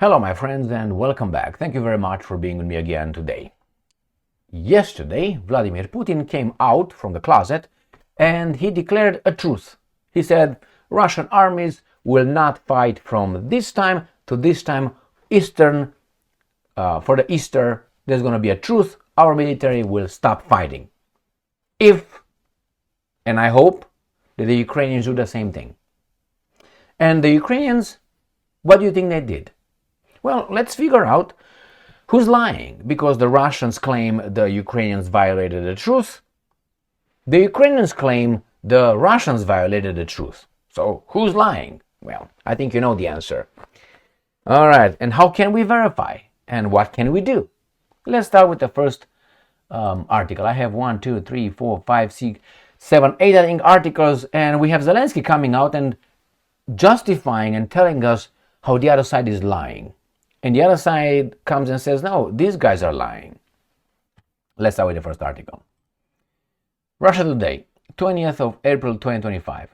Hello my friends and welcome back. Thank you very much for being with me again today. Yesterday, Vladimir Putin came out from the closet and he declared a truce. He said Russian armies will not fight from this time to this time. For the Easter, there's going to be a truce. Our military will stop fighting. And I hope that the Ukrainians do the same thing. And the Ukrainians, what do you think they did? Well, let's figure out who's lying, because the Russians claim the Ukrainians violated the truce. The Ukrainians claim the Russians violated the truce. So who's lying? Well, I think you know the answer. All right, and how can we verify? And what can we do? Let's start with the first article. I have 1, 2, 3, 4, 5, 6, 7, 8 I think articles, and we have Zelenskyy coming out and justifying and telling us how the other side is lying. And the other side comes and says, no, these guys are lying. Let's start with the first article. Russia Today, 20th of April 2025.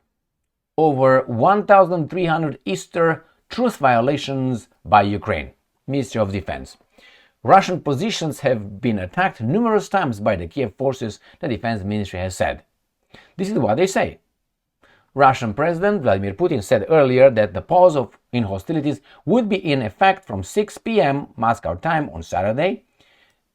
Over 1,300 Easter truce violations by Ukraine. Ministry of Defense. Russian positions have been attacked numerous times by the Kiev forces, the Defense Ministry has said. This is what they say. Russian President Vladimir Putin said earlier that the pause in hostilities would be in effect from 6 p.m. Moscow time on Saturday,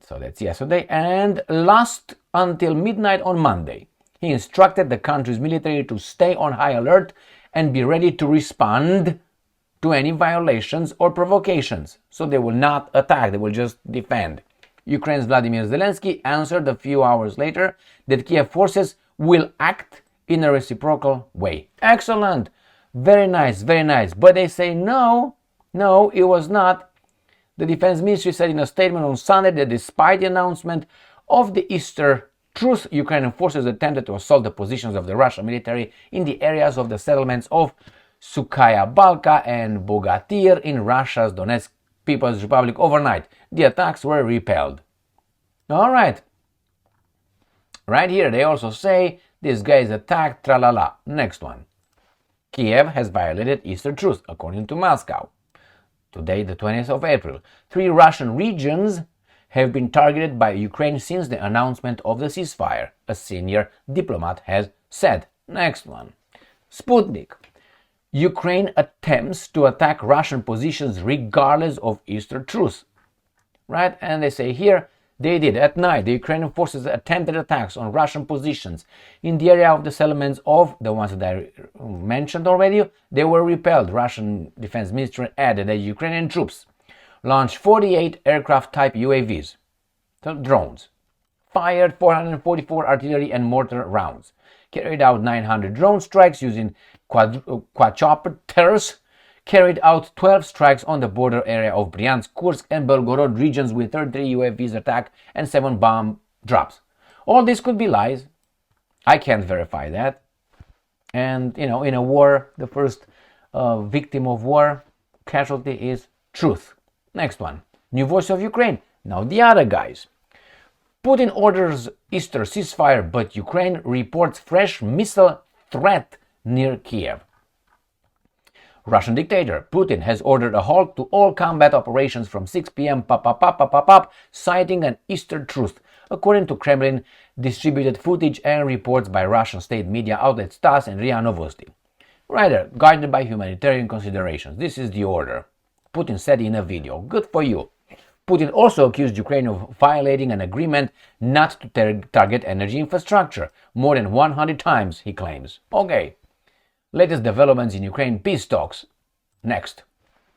so that's yesterday, and last until midnight on Monday. He instructed the country's military to stay on high alert and be ready to respond to any violations or provocations. So they will not attack, they will just defend. Ukraine's Vladimir Zelenskyy answered a few hours later that Kiev forces will act in a reciprocal way. Excellent. Very nice, very nice. But they say no, it was not. The Defense Ministry said in a statement on Sunday that despite the announcement of the Easter truce, Ukrainian forces attempted to assault the positions of the Russian military in the areas of the settlements of Sukhaya Balka and Bogatyr in Russia's Donetsk People's Republic overnight. The attacks were repelled. All right. Right here they also say this guy is attacked, tralala. Next one. Kiev has violated Easter truce, according to Moscow. Today, the 20th of April. 3 Russian regions have been targeted by Ukraine since the announcement of the ceasefire, a senior diplomat has said. Next one. Sputnik. Ukraine attempts to attack Russian positions regardless of Easter truce. Right? And they say here, they did. At night, the Ukrainian forces attempted attacks on Russian positions in the area of the settlements of the ones that I mentioned already. They were repelled. Russian Defense Ministry added that Ukrainian troops launched 48 aircraft-type UAVs, drones, fired 444 artillery and mortar rounds, carried out 900 drone strikes using quadcopters, carried out 12 strikes on the border area of Bryansk, Kursk, and Belgorod regions with 33 UAVs attack and 7 bomb drops. All this could be lies. I can't verify that. And, in a war, the first victim of war casualty is truth. Next one. New Voice of Ukraine. Now the other guys. Putin orders Easter ceasefire, but Ukraine reports fresh missile threat near Kiev. Russian dictator Putin has ordered a halt to all combat operations from 6 p.m. citing an Easter truce, according to Kremlin distributed footage and reports by Russian state media outlets TASS and RIA Novosti. Rather, guided by humanitarian considerations. This is the order, Putin said in a video. Good for you. Putin also accused Ukraine of violating an agreement not to target energy infrastructure more than 100 times, he claims. Okay. Latest developments in Ukraine peace talks. Next.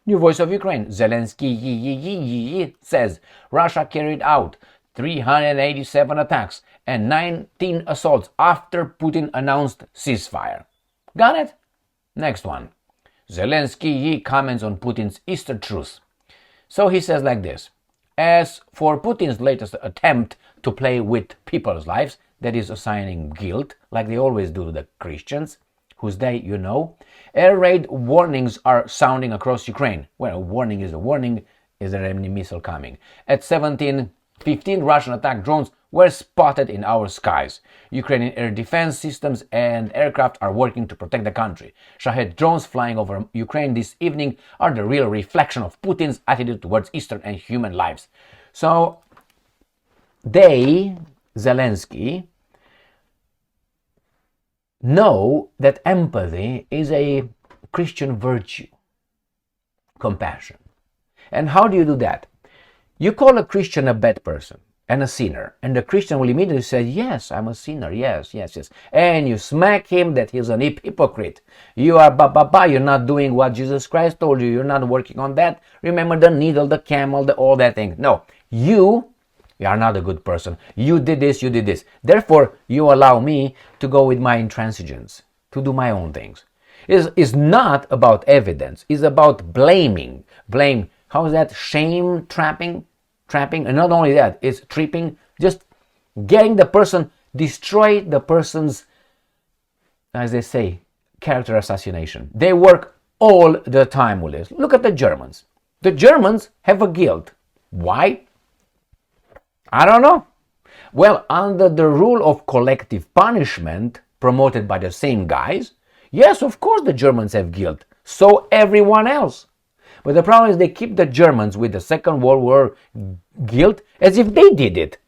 New Voice of Ukraine. Zelenskyy says Russia carried out 387 attacks and 19 assaults after Putin announced ceasefire. Got it? Next one. Zelenskyy comments on Putin's Easter truce. So he says like this. As for Putin's latest attempt to play with people's lives, that is assigning guilt, like they always do to the Christians, whose they, air raid warnings are sounding across Ukraine. Well, a warning is a warning. Is there any missile coming? At 17:15, Russian attack drones were spotted in our skies. Ukrainian air defense systems and aircraft are working to protect the country. Shahed drones flying over Ukraine this evening are the real reflection of Putin's attitude towards Eastern and human lives. So they, Zelenskyy, know that empathy is a Christian virtue, compassion. And how do you do that? You call a Christian a bad person and a sinner, and the Christian will immediately say, yes, I'm a sinner, yes. And you smack him that he's an hypocrite. You are you're not doing what Jesus Christ told you, you're not working on that. Remember the needle, the camel, all that thing. No, you are not a good person. You did this. Therefore, you allow me to go with my intransigence, to do my own things. It's not about evidence, it's about blaming. Blame, how is that? Shame, trapping, and not only that, it's tripping, just getting the person, destroy the person's, as they say, character assassination. They work all the time with this. Look at the Germans. The Germans have a guilt. Why? I don't know. Well, under the rule of collective punishment promoted by the same guys, yes, of course the Germans have guilt. So everyone else. But the problem is they keep the Germans with the Second World War guilt as if they did it.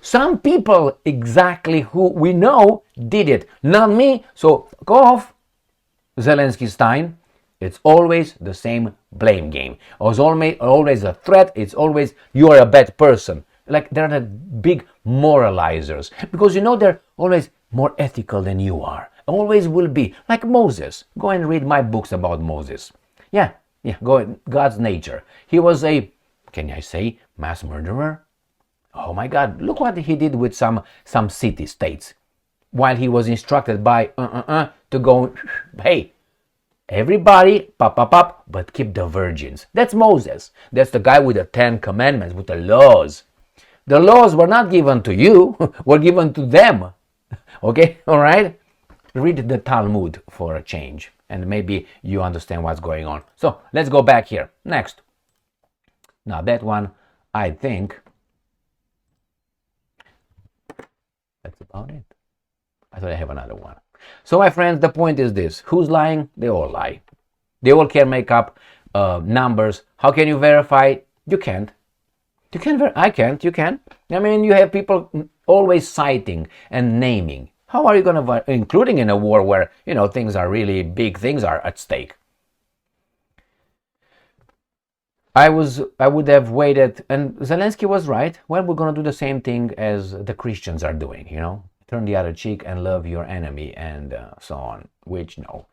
Some people exactly who we know did it, not me. So go off, Zelenskyy Stein. It's always the same blame game. It's always a threat. It's always you are a bad person. Like they're the big moralizers because they're always more ethical than you are. Always will be. Like Moses. Go and read my books about Moses. Yeah, go God's nature. He was a, can I say, mass murderer? Oh my God, look what he did with some city-states. While he was instructed by to go, hey, everybody, pop, but keep the virgins. That's Moses. That's the guy with the 10 commandments, with the laws. The laws were not given to you, were given to them. Okay, all right? Read the Talmud for a change, and maybe you understand what's going on. So let's go back here. Next. Now that one, I think that's about it. I thought I have another one. So my friends, the point is this. Who's lying? They all lie. They all can make up numbers. How can you verify? You can't. You can't. I can't. You can. I mean, you have people always citing and naming. How are you going to, including in a war where, things are really big, things are at stake? I would have waited, and Zelenskyy was right. Well, we're going to do the same thing as the Christians are doing, turn the other cheek and love your enemy and so on, which no.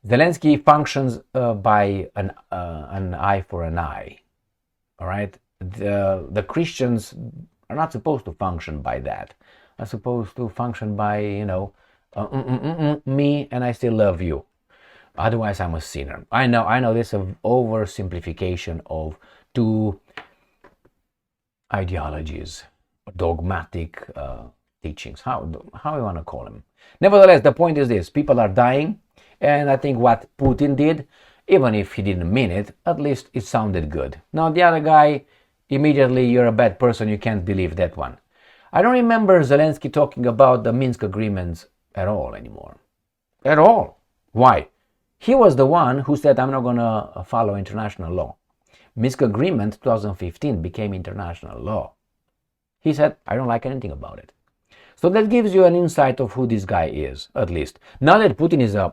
Zelenskyy functions by an eye for an eye, all right? The Christians are not supposed to function by that. Are supposed to function by, me and I still love you. Otherwise, I'm a sinner. I know this is an oversimplification of two ideologies, dogmatic teachings, how you want to call them. Nevertheless, the point is this: people are dying, and I think what Putin did, even if he didn't mean it, at least it sounded good. Now the other guy, immediately you're a bad person, you can't believe that one. I don't remember Zelenskyy talking about the Minsk agreements at all anymore. At all. Why? He was the one who said, I'm not going to follow international law. Minsk agreement 2015 became international law. He said, I don't like anything about it. So that gives you an insight of who this guy is, at least. Not that Putin is a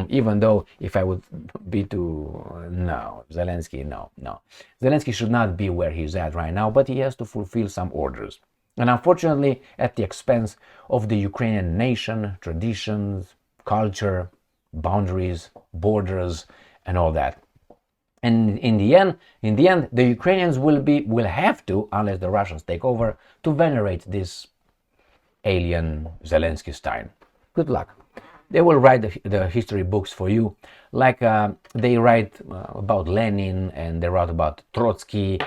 even though if I would be to, no, Zelenskyy, no. Zelenskyy should not be where he's at right now, but he has to fulfill some orders. And unfortunately, at the expense of the Ukrainian nation, traditions, culture, boundaries, borders, and all that. And in the end, the Ukrainians will have to, unless the Russians take over, to venerate this alien Zelenskyy Stein. Good luck. They will write the history books for you, like they write about Lenin and they write about Trotsky.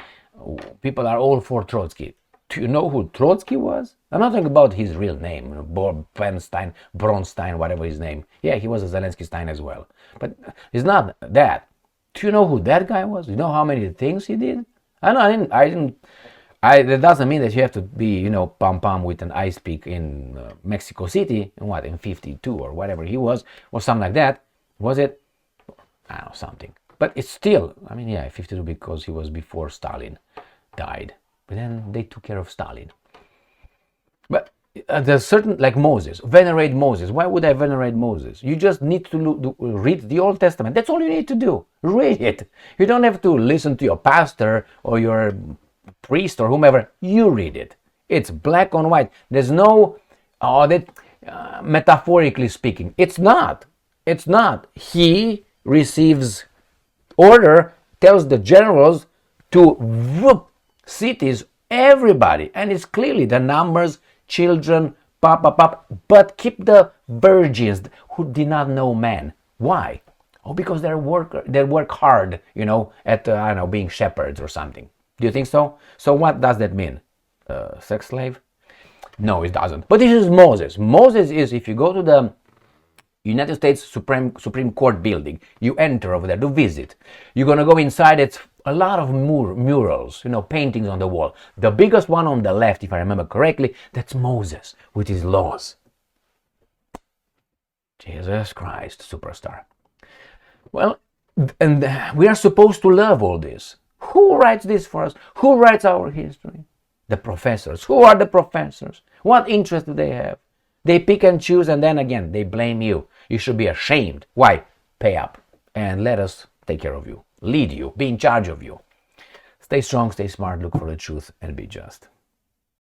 People are all for Trotsky. Do you know who Trotsky was? I'm not talking about his real name, Bronstein, whatever his name. Yeah, he was a Zelenskyy Stein as well. But it's not that. Do you know who that guy was? You know how many things he did? I didn't That doesn't mean that you have to be, pom-pom with an ice pick in Mexico City, in 52 or whatever he was, or something like that. Was it? I don't know, something. But it's still, 52 because he was before Stalin died. But then they took care of Stalin. But there's certain, like Moses, venerate Moses. Why would I venerate Moses? You just need to read the Old Testament. That's all you need to do. Read it. You don't have to listen to your pastor or your priest or whomever. You read it. It's black on white. There's no, metaphorically speaking. It's not. He receives order, tells the generals to whoop cities, everybody, and it's clearly the numbers, children, but keep the virgins who did not know man. Why? Because they work hard, at being shepherds or something. Do you think so? So what does that mean? Sex slave? No, it doesn't. But this is Moses. Moses is, if you go to the United States Supreme Court building, you enter over there to visit. You're gonna go inside. It's a lot of murals, paintings on the wall. The biggest one on the left, if I remember correctly, that's Moses with his laws. Jesus Christ, superstar. Well, and we are supposed to love all this. Who writes this for us? Who writes our history? The professors. Who are the professors? What interest do they have? They pick and choose, and then again, they blame you. You should be ashamed. Why? Pay up and let us take care of you, lead you, be in charge of you. Stay strong, stay smart, look for the truth, and be just.